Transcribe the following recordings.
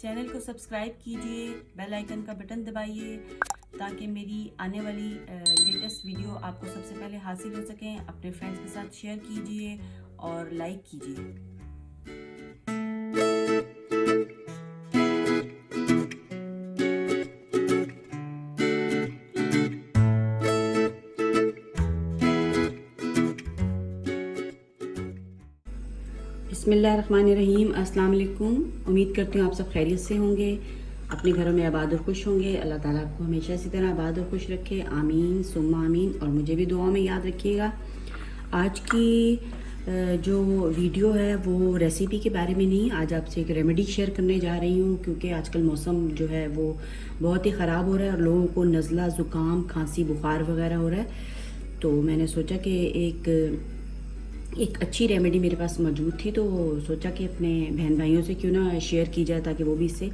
Channel को subscribe कीजिए, bell icon का बटन दबाइए ताकि मेरी आने वाली लेटेस्ट वीडियो आपको सबसे पहले हासिल हो सकें। अपने फ्रेंड्स के साथ शेयर कीजिए और लाइक कीजिए। बिस्मिल्लाहिर्रहमानिर्रहीम। अस्सलाम वालेकुम। उम्मीद करती हूँ आप सब खैरियत से होंगे, अपने घरों में आबाद और खुश होंगे। अल्लाह ताला आपको हमेशा इसी तरह आबाद और खुश रखे, आमीन सुम्मा आमीन। और मुझे भी दुआ में याद रखिएगा। आज की जो वीडियो है वो रेसिपी के बारे में नहीं, आज आपसे एक रेमेडी शेयर करने जा रही हूँ, क्योंकि आजकल मौसम जो है वो बहुत ही ख़राब हो रहा है और लोगों को नज़ला ज़ुकाम खांसी बुखार वगैरह हो रहा है। तो मैंने सोचा कि एक अच्छी रेमेडी मेरे पास मौजूद थी, तो सोचा कि अपने बहन भाइयों से क्यों ना शेयर की जाए ताकि वो भी इससे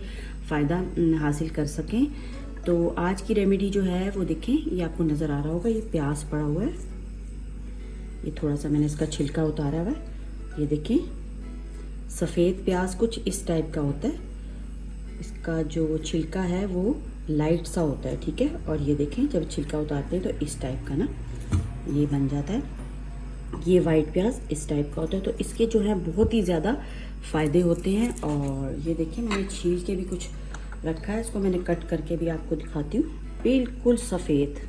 फ़ायदा हासिल कर सकें। तो आज की रेमेडी जो है वो देखें, ये आपको नज़र आ रहा होगा, ये प्याज पड़ा हुआ है। ये थोड़ा सा मैंने इसका छिलका उतारा हुआ है। ये देखें, सफ़ेद प्याज कुछ इस टाइप का होता है, इसका जो छिलका है वो लाइट सा होता है, ठीक है। और ये देखें, जब छिलका उतारते हैं तो इस टाइप का ना ये बन जाता है। ये वाइट प्याज इस टाइप का होता है। तो इसके जो है बहुत ही ज़्यादा फ़ायदे होते हैं। और ये देखिए, मैंने छील के भी कुछ रखा है, इसको मैंने कट करके भी आपको दिखाती हूँ। बिल्कुल सफ़ेद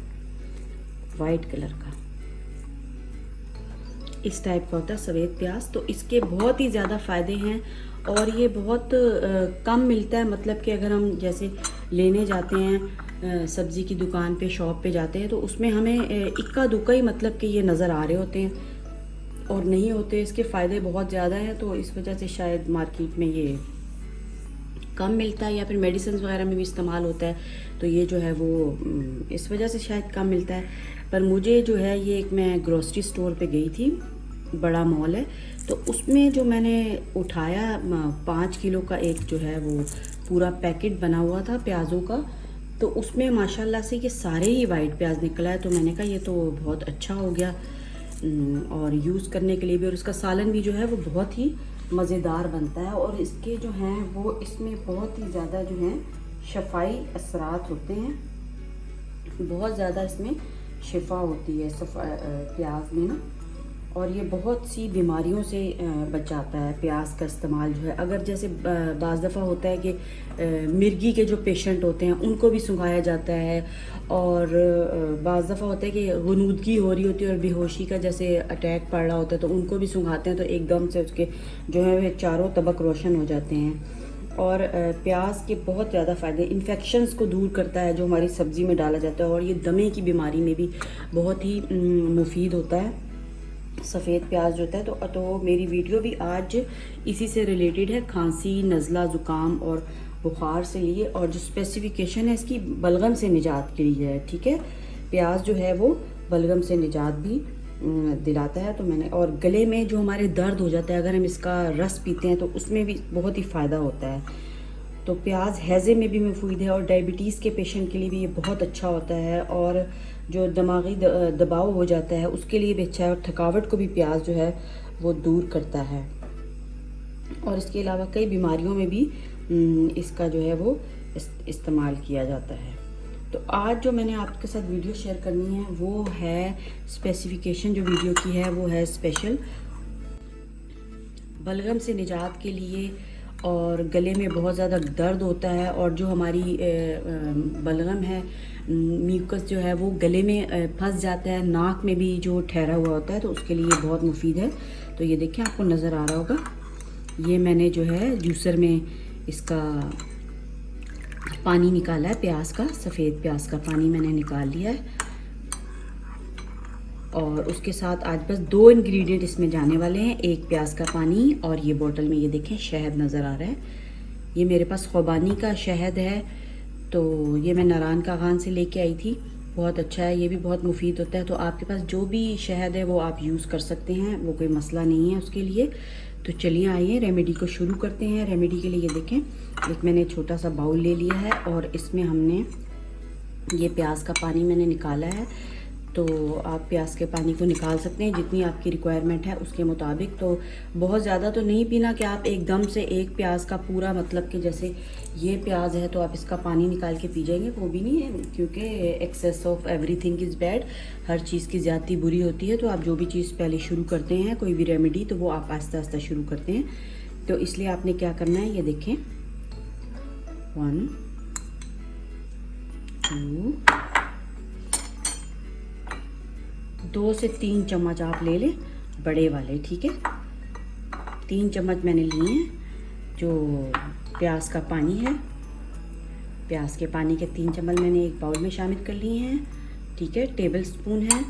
वाइट कलर का इस टाइप का होता है सफ़ेद प्याज। तो इसके बहुत ही ज़्यादा फ़ायदे हैं और ये बहुत कम मिलता है। मतलब कि अगर हम जैसे लेने जाते हैं सब्ज़ी की दुकान पे, शॉप पे जाते हैं, तो उसमें हमें इक्का दुक्का ही मतलब कि ये नज़र आ रहे होते हैं और नहीं होते। इसके फ़ायदे बहुत ज़्यादा हैं, तो इस वजह से शायद मार्केट में ये कम मिलता है, या फिर मेडिसिन वगैरह में भी इस्तेमाल होता है, तो ये जो है वो इस वजह से शायद कम मिलता है। पर मुझे जो है ये एक, मैं ग्रोसरी स्टोर पे गई थी, बड़ा मॉल है, तो उसमें जो मैंने उठाया 5 किलो का एक जो है वो पूरा पैकेट बना हुआ था प्याज़ों का। तो उसमें माशाल्लाह से ये सारे ही वाइट प्याज निकला है। तो मैंने कहा ये तो बहुत अच्छा हो गया और यूज़ करने के लिए भी। और इसका सालन भी जो है वो बहुत ही मज़ेदार बनता है। और इसके जो हैं वो इसमें बहुत ही ज़्यादा जो हैं शफाई असरात होते हैं, बहुत ज़्यादा इसमें शिफा होती है प्याज में ना। और ये बहुत सी बीमारियों से बचाता है प्याज का इस्तेमाल जो है। अगर जैसे बाज़ दफ़ा होता है कि मिर्गी के जो पेशेंट होते हैं उनको भी सुंघाया जाता है, और बाज़ दफ़ा होता है कि गुनूदगी हो रही होती है और बेहोशी का जैसे अटैक पड़ रहा होता है, तो उनको भी सुंघाते हैं, तो एकदम से उसके जो है वे चारों तबक रोशन हो जाते हैं। और प्याज के बहुत ज़्यादा फ़ायदे, इन्फेक्शंस को दूर करता है जो हमारी सब्ज़ी में डाला जाता है, और ये दमे की बीमारी में भी बहुत ही मुफीद होता है सफ़ेद प्याज जो होता है। तो मेरी वीडियो भी आज इसी से रिलेटेड है, खांसी नज़ला ज़ुकाम और बुखार से लिए। और जो स्पेसिफिकेशन है इसकी, बलगम से निजात के लिए है, ठीक है। प्याज जो है वो बलगम से निजात भी दिलाता है। तो मैंने, और गले में जो हमारे दर्द हो जाता है अगर हम इसका रस पीते हैं, तो उसमें भी बहुत ही फ़ायदा होता है। तो प्याज हैज़े में भी मुफीद है, और डायबिटीज़ के पेशेंट के लिए भी ये बहुत अच्छा होता है। और जो दिमागी दबाव हो जाता है उसके लिए भी अच्छा है, और थकावट को भी प्याज जो है वो दूर करता है। और इसके अलावा कई बीमारियों में भी इसका जो है वो इस्तेमाल किया जाता है। तो आज जो मैंने आपके साथ वीडियो शेयर करनी है वो है, स्पेसिफिकेशन जो वीडियो की है वो है स्पेशल बलगम से निजात के लिए। और गले में बहुत ज़्यादा दर्द होता है, और जो हमारी बलगम है, म्यूकस जो है वो गले में फंस जाता है, नाक में भी जो ठहरा हुआ होता है, तो उसके लिए बहुत मुफीद है। तो ये देखिए, आपको नज़र आ रहा होगा, ये मैंने जो है जूसर में इसका पानी निकाला है, प्याज का, सफ़ेद प्याज का पानी मैंने निकाल लिया है। और उसके साथ आज बस 2 इंग्रेडिएंट इसमें जाने वाले हैं, एक प्याज का पानी, और ये बोतल में ये देखें शहद नज़र आ रहा है। ये मेरे पास खुबानी का शहद है, तो ये मैं नारायण कागान से लेके आई थी, बहुत अच्छा है, ये भी बहुत मुफीद होता है। तो आपके पास जो भी शहद है वो आप यूज़ कर सकते हैं, वो कोई मसला नहीं है उसके लिए। तो चलिए आइए रेमेडी को शुरू करते हैं। रेमेडी के लिए ये देखें, एक मैंने छोटा सा बाउल ले लिया है, और इसमें हमने ये प्याज का पानी मैंने निकाला है, तो आप प्याज के पानी को निकाल सकते हैं जितनी आपकी रिक्वायरमेंट है उसके मुताबिक। तो बहुत ज़्यादा तो नहीं पीना कि आप एकदम से एक प्याज का पूरा, मतलब कि जैसे ये प्याज है तो आप इसका पानी निकाल के पी जाएंगे, वो भी नहीं है, क्योंकि excess of everything is bad. हर चीज़ की ज़्यादती बुरी होती है। तो आप जो भी चीज़ पहले शुरू करते हैं, कोई भी रेमेडी, तो वो आप आहिस्ता आहिस्ता शुरू करते हैं। तो इसलिए आपने क्या करना है, ये देखें, 1 2 से 3 चम्मच आप ले लें, बड़े वाले, ठीक है। 3 चम्मच मैंने लिए हैं जो प्याज का पानी है। प्याज के पानी के 3 चम्मच मैंने एक बाउल में शामिल कर लिए हैं, ठीक है। टेबल स्पून है,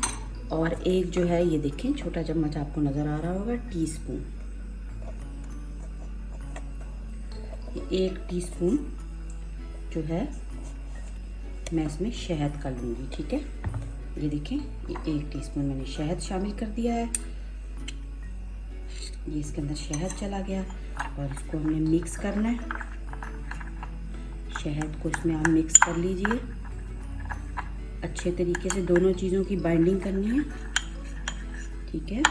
और एक जो है ये देखें छोटा चम्मच आपको नज़र आ रहा होगा, टीस्पून। 1 टीस्पून जो है मैं इसमें शहद का लूँगी, ठीक है। ये देखें, ये 1 टीस्पून मैंने शहद शामिल कर दिया है। ये इसके अंदर शहद चला गया और इसको हमने मिक्स करना है। शहद को इसमें आप मिक्स कर लीजिए अच्छे तरीके से, दोनों चीज़ों की बाइंडिंग करनी है, ठीक है।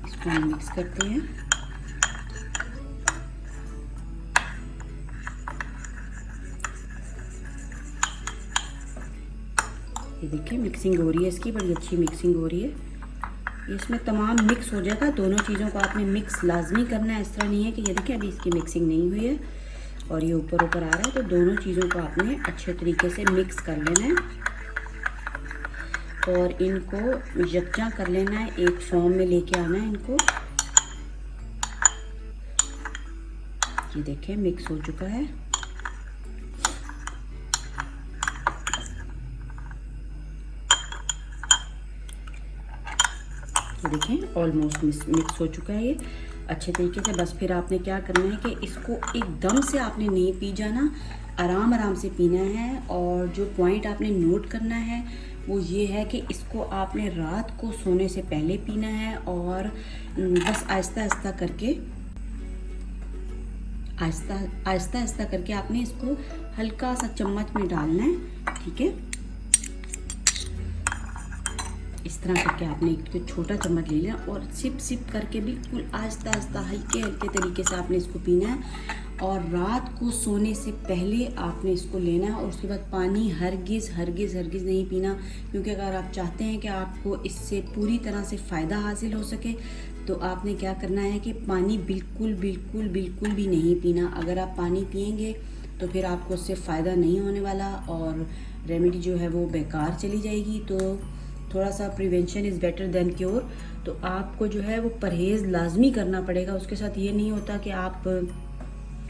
इसको हम मिक्स करते हैं। ये देखिए मिक्सिंग हो रही है इसकी, बड़ी अच्छी मिक्सिंग हो रही है। इसमें तमाम मिक्स हो जाएगा, दोनों चीज़ों को आपने मिक्स लाजमी करना है। इस तरह नहीं है कि ये देखिए अभी इसकी मिक्सिंग नहीं हुई है और ये ऊपर ऊपर आ रहा है। तो दोनों चीज़ों को आपने अच्छे तरीके से मिक्स कर लेना है और इनको यकजा कर लेना है, एक फॉर्म में लेके आना है इनको। ये देखें मिक्स हो चुका है। ये देखें ऑलमोस्ट मिक्स हो चुका है ये अच्छे तरीके से। बस फिर आपने क्या करना है कि इसको एकदम से आपने नहीं पी जाना, आराम आराम से पीना है। और जो पॉइंट आपने नोट करना है वो ये है कि इसको आपने रात को सोने से पहले पीना है, और बस आहिस्ता आहिस्ता करके आपने इसको हल्का सा चम्मच में डालना है, ठीक है। इस तरह करके आपने एक छोटा चम्मच ले लिया और सिप सिप करके बिल्कुल आहिस्ता आहिस्ता हल्के हल्के तरीके से आपने इसको पीना है। और रात को सोने से पहले आपने इसको लेना है। और उसके बाद पानी हरगिज़ नहीं पीना, क्योंकि अगर आप चाहते हैं कि आपको इससे पूरी तरह से फ़ायदा हासिल हो सके तो आपने क्या करना है कि पानी बिल्कुल भी नहीं पीना। अगर आप पानी पिएंगे तो फिर आपको उससे फ़ायदा नहीं होने वाला और रेमेडी जो है वो बेकार चली जाएगी। तो थोड़ा सा prevention is better than cure. तो आपको जो है वो परहेज़ लाजमी करना पड़ेगा। उसके साथ ये नहीं होता कि आप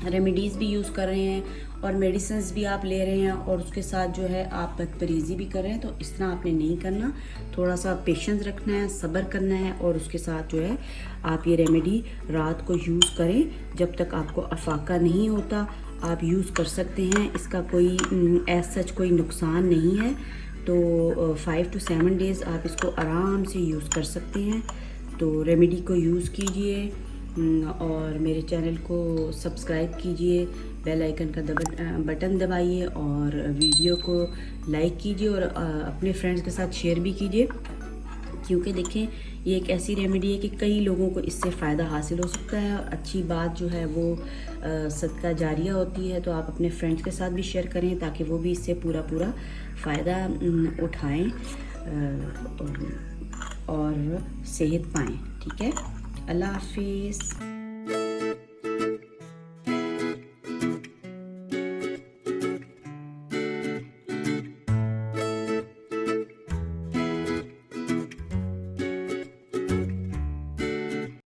रेमेडीज़ भी यूज़ कर रहे हैं और मेडिसिन्स भी आप ले रहे हैं और उसके साथ जो है आप बदपरहेज़ी भी कर रहे हैं। तो इस तरह आपने नहीं करना, थोड़ा सा पेशेंस रखना है, सब्र करना है। और उसके साथ जो है आप ये रेमेडी रात को यूज़ करें, जब तक आपको अफाका नहीं होता आप यूज़ कर सकते हैं। इसका कोई एज सच कोई नुकसान नहीं है। तो 5 to 7 डेज़ आप इसको आराम से यूज़ कर सकते हैं। तो रेमेडी को यूज़ कीजिए और मेरे चैनल को सब्सक्राइब कीजिए, बेल आइकन का बटन दबाइए और वीडियो को लाइक कीजिए और अपने फ्रेंड्स के साथ शेयर भी कीजिए, क्योंकि देखें ये एक ऐसी रेमेडी है कि कई लोगों को इससे फ़ायदा हासिल हो सकता है। और अच्छी बात जो है वो सदका जारिया होती है। तो आप अपने फ्रेंड्स के साथ भी शेयर करें ताकि वो भी इससे पूरा फ़ायदा उठाएं और सेहत पाएँ, ठीक है। अल्लाह हाफिज़।